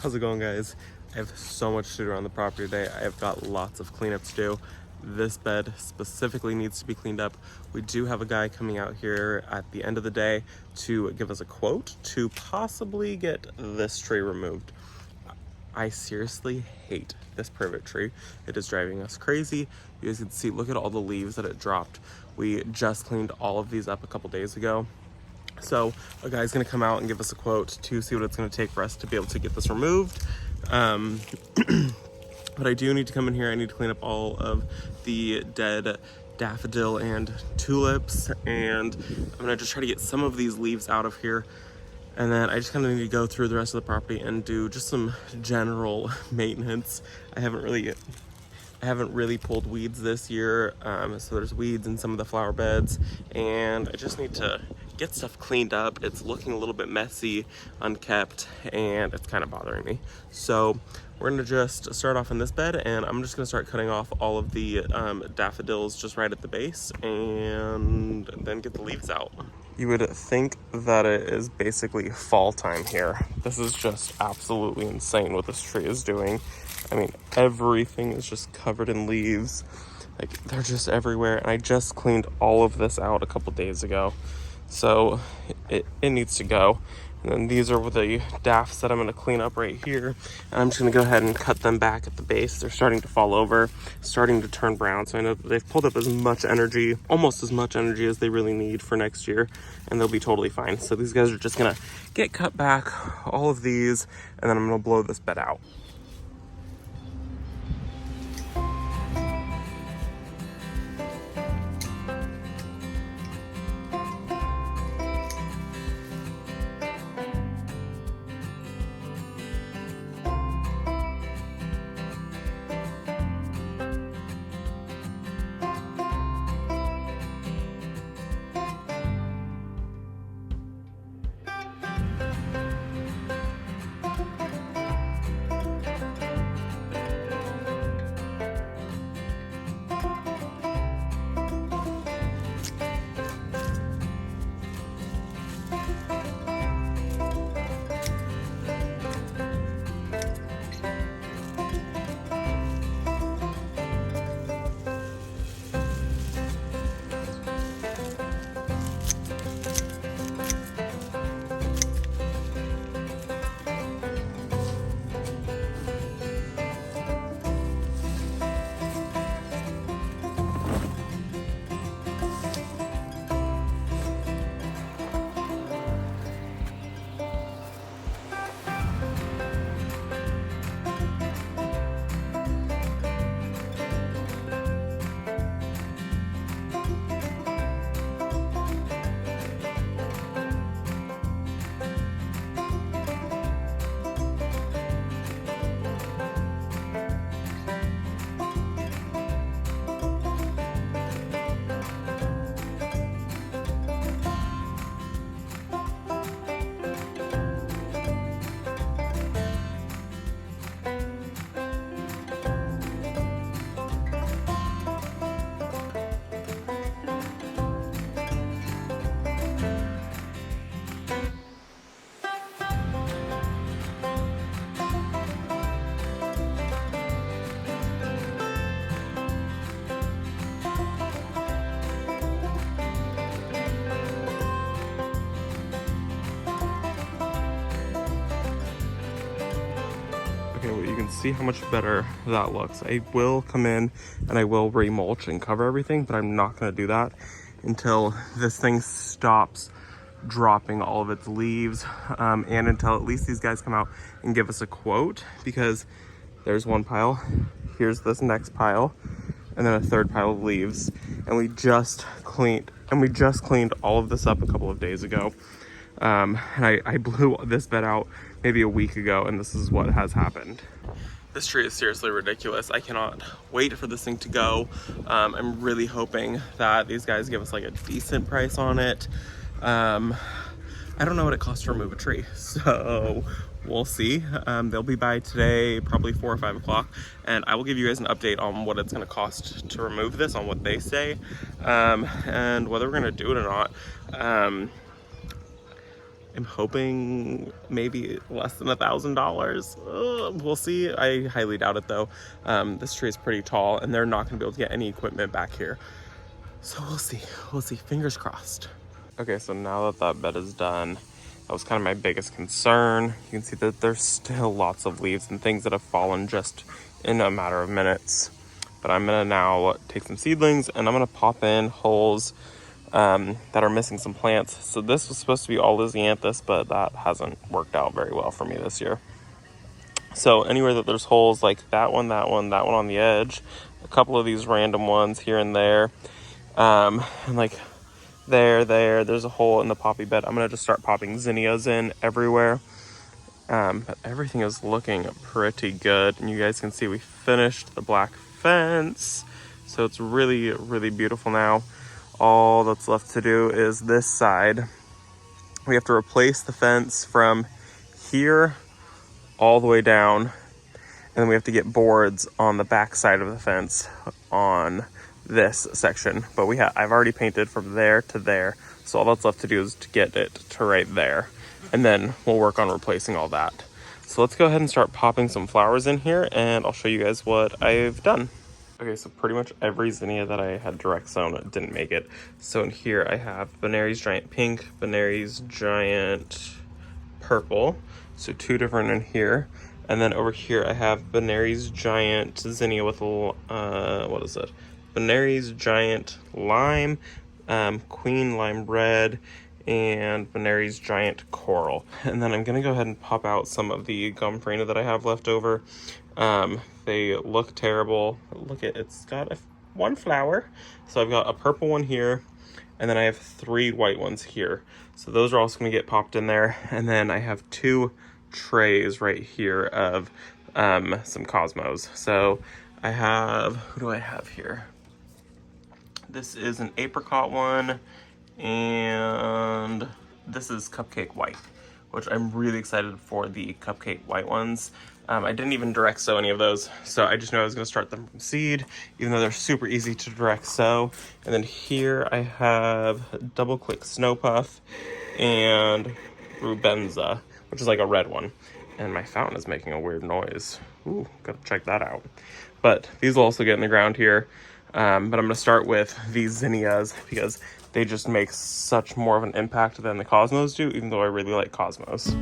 How's it going, guys? I have so much to do on the property today. I have got lots of cleanup to do. This bed specifically needs to be cleaned up. We do have a guy coming out here at the end of the day to give us a quote to possibly get this tree removed. I seriously hate this privet tree. It is driving us crazy. You guys can see, look at all the leaves that it dropped. We just cleaned all of these up a couple days ago. So a guy's gonna come out and give us a quote to see what it's gonna take for us to be able to get this removed. But I do need to come in here. I need to clean up all of the dead daffodil and tulips, and I'm gonna just try to get some of these leaves out of here. And then I just kind of need to go through the rest of the property and do just some general maintenance. I haven't really pulled weeds this year, so there's weeds in some of the flower beds, and I just need to get stuff cleaned up. It's looking a little bit messy, unkept, and it's kind of bothering me. So we're gonna just start off in this bed, and I'm just gonna start cutting off all of the daffodils just right at the base, and then get the leaves out. You would think that it is basically fall time here. This is just absolutely insane what this tree is doing. I mean, everything is just covered in leaves. Like, they're just everywhere. And I just cleaned all of this out a couple days ago. So it needs to go. And then these are the daffs that I'm gonna clean up right here. And I'm just gonna go ahead and cut them back at the base. They're starting to fall over, starting to turn brown. So I know that they've pulled up as much energy, almost as much energy as they really need for next year, and they'll be totally fine. So these guys are just gonna get cut back, all of these, and then I'm gonna blow this bed out. Okay, well, you can see how much better that looks. I will come in and I will remulch and cover everything, but I'm not gonna do that until this thing stops dropping all of its leaves, and until at least these guys come out and give us a quote, because there's one pile, here's this next pile, and then a third pile of leaves, and we just cleaned all of this up a couple of days ago. And I blew this bed out maybe a week ago, and this is what has happened. This tree is seriously ridiculous. I cannot wait for this thing to go. I'm really hoping that these guys give us like a decent price on it. I don't know what it costs to remove a tree, so we'll see. They'll be by today, probably 4 or 5 o'clock, and I will give you guys an update on what it's going to cost to remove this, on what they say, and whether we're going to do it or not. I'm hoping maybe less than $1,000. We'll see. I highly doubt it though. This tree is pretty tall and they're not gonna be able to get any equipment back here. So we'll see, fingers crossed. Okay, so now that that bed is done, that was kind of my biggest concern. You can see that there's still lots of leaves and things that have fallen just in a matter of minutes. But I'm gonna now take some seedlings and I'm gonna pop in holes that are missing some plants. So this was supposed to be all Lisianthus, but that hasn't worked out very well for me this year. So anywhere that there's holes, like that one on the edge, a couple of these random ones here and there, and like there's a hole in the poppy bed. I'm gonna just start popping zinnias in everywhere. But everything is looking pretty good, and you guys can see we finished the black fence, so it's really, really beautiful now. All that's left to do is this side. We have to replace the fence from here all the way down, and then we have to get boards on the back side of the fence on this section. But I've already painted from there to there, so all that's left to do is to get it to right there, and then we'll work on replacing all that. So let's go ahead and start popping some flowers in here, and I'll show you guys what I've done. Okay, so pretty much every zinnia that I had direct sown didn't make it. So in here I have Benary's Giant Pink, Benary's Giant Purple, so 2 different in here. And then over here I have Benary's Giant Zinnia with what is it? Benary's Giant Lime, Queen Lime Red, and Benary's Giant Coral. And then I'm gonna go ahead and pop out some of the Gomphrena that I have left over. They look terrible. Look at, it's got one flower. So I've got a purple one here, and then I have 3 white ones here. So those are also gonna get popped in there. And then I have 2 trays right here of some cosmos. So I have, who do I have here? This is an apricot one, and this is cupcake white, which I'm really excited for the cupcake white ones. I didn't even direct sow any of those, so I just knew I was going to start them from seed, even though they're super easy to direct sow. And then here I have Double Click Snow Puff and Rubenza, which is like a red one. And my fountain is making a weird noise. Ooh, gotta check that out. But these will also get in the ground here. But I'm going to start with these zinnias because they just make such more of an impact than the cosmos do, even though I really like cosmos.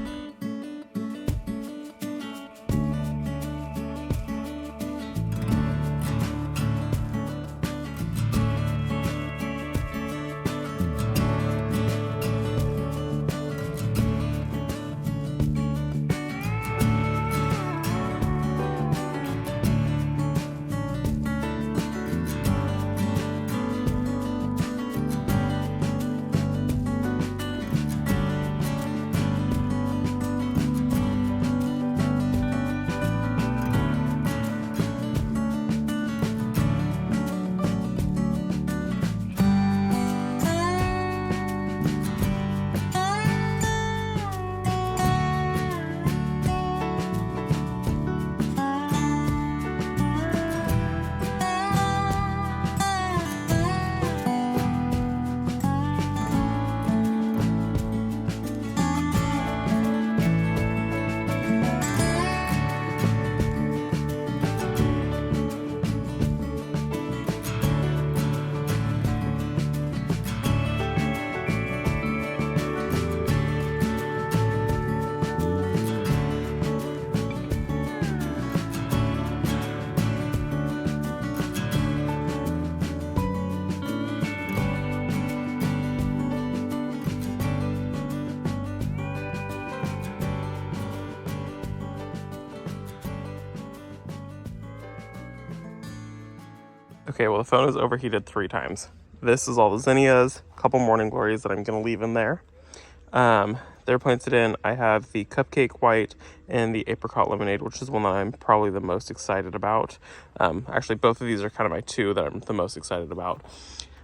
Okay, well, the phone is overheated 3 times. This is all the zinnias, a couple morning glories that I'm going to leave in there. They're planted in. I have the cupcake white and the apricot lemonade, which is one that I'm probably the most excited about. Actually, both of these are kind of my 2 that I'm the most excited about.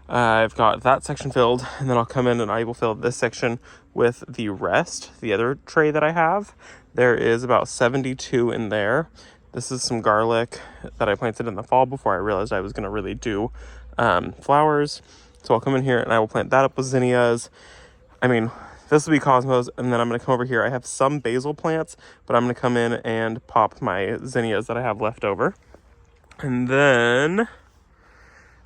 I've got that section filled, and then I'll come in and I will fill this section with the rest, the other tray that I have. There is about 72 in there. This is some garlic that I planted in the fall before I realized I was going to really do flowers. So I'll come in here and I will plant that up with zinnias. I mean, this will be Cosmos, and then I'm going to come over here. I have some basil plants, but I'm going to come in and pop my zinnias that I have left over. And then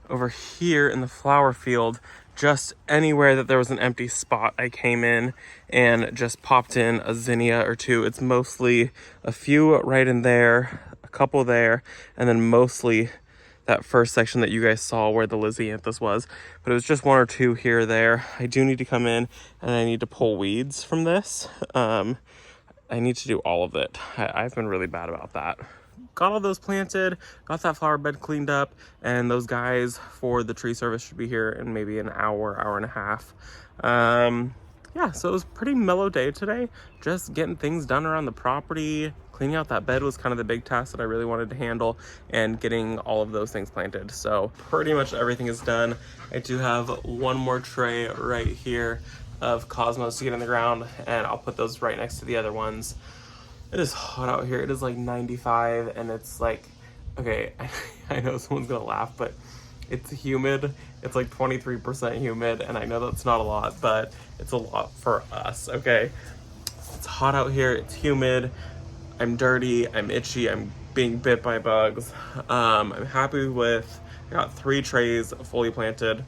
over here in the flower field, just anywhere that there was an empty spot, I came in and just popped in a zinnia or two. It's mostly a few right in there, a couple there, and then mostly that first section that you guys saw where the Lysianthus was. But it was just one or two here or there. I do need to come in and I need to pull weeds from this. I need to do all of it. I've been really bad about that. Got all those planted, got that flower bed cleaned up, and those guys for the tree service should be here in maybe an hour, hour and a half. Yeah, so it was a pretty mellow day today. Just getting things done around the property. Cleaning out that bed was kind of the big task that I really wanted to handle, and getting all of those things planted. So pretty much everything is done. I do have one more tray right here of Cosmos to get in the ground, and I'll put those right next to the other ones. It is hot out here. It is like 95, and it's like, okay, I know someone's gonna laugh, but it's humid. It's like 23% humid, and I know that's not a lot, but it's a lot for us, okay? It's hot out here, it's humid, I'm dirty, I'm itchy, I'm being bit by bugs. I'm happy with, I got 3 trays fully planted,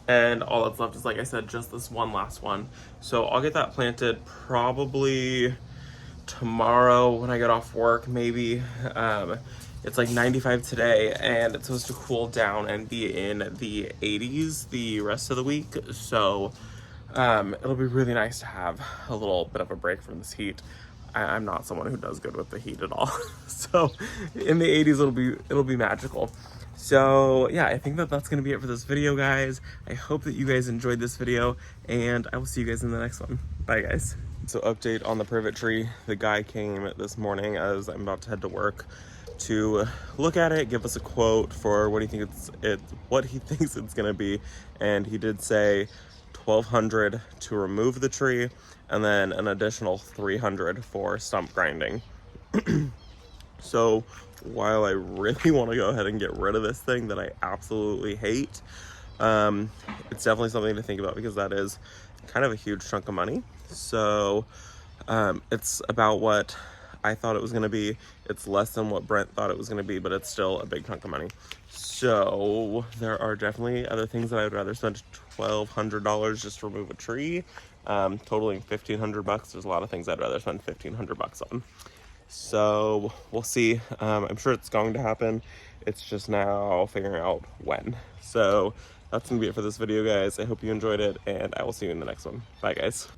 and all that's left is, like I said, just this one last one. So I'll get that planted probably tomorrow when I get off work, maybe. It's like 95 today, and it's supposed to cool down and be in the 80s the rest of the week. So it'll be really nice to have a little bit of a break from this heat. I'm not someone who does good with the heat at all. So in the 80s, it'll be magical. So yeah, I think that's gonna be it for this video, guys. I hope that you guys enjoyed this video, and I will see you guys in the next one. Bye, guys. So update on the privet tree. The guy came this morning as I'm about to head to work to look at it, give us a quote for what he thinks it's gonna be, and he did say $1,200 to remove the tree, and then an additional $300 for stump grinding. So while I really want to go ahead and get rid of this thing that I absolutely hate, it's definitely something to think about, because that is kind of a huge chunk of money. So it's about what I thought it was going to be. It's less than what Brent thought it was going to be, but it's still a big chunk of money. So there are definitely other things that I would rather spend $1,200 just to remove a tree, totaling $1,500. There's a lot of things I'd rather spend $1,500 on. So we'll see. I'm sure it's going to happen. It's just now figuring out when. So that's gonna be it for this video, guys. I hope you enjoyed it, and I will see you in the next one. Bye, guys.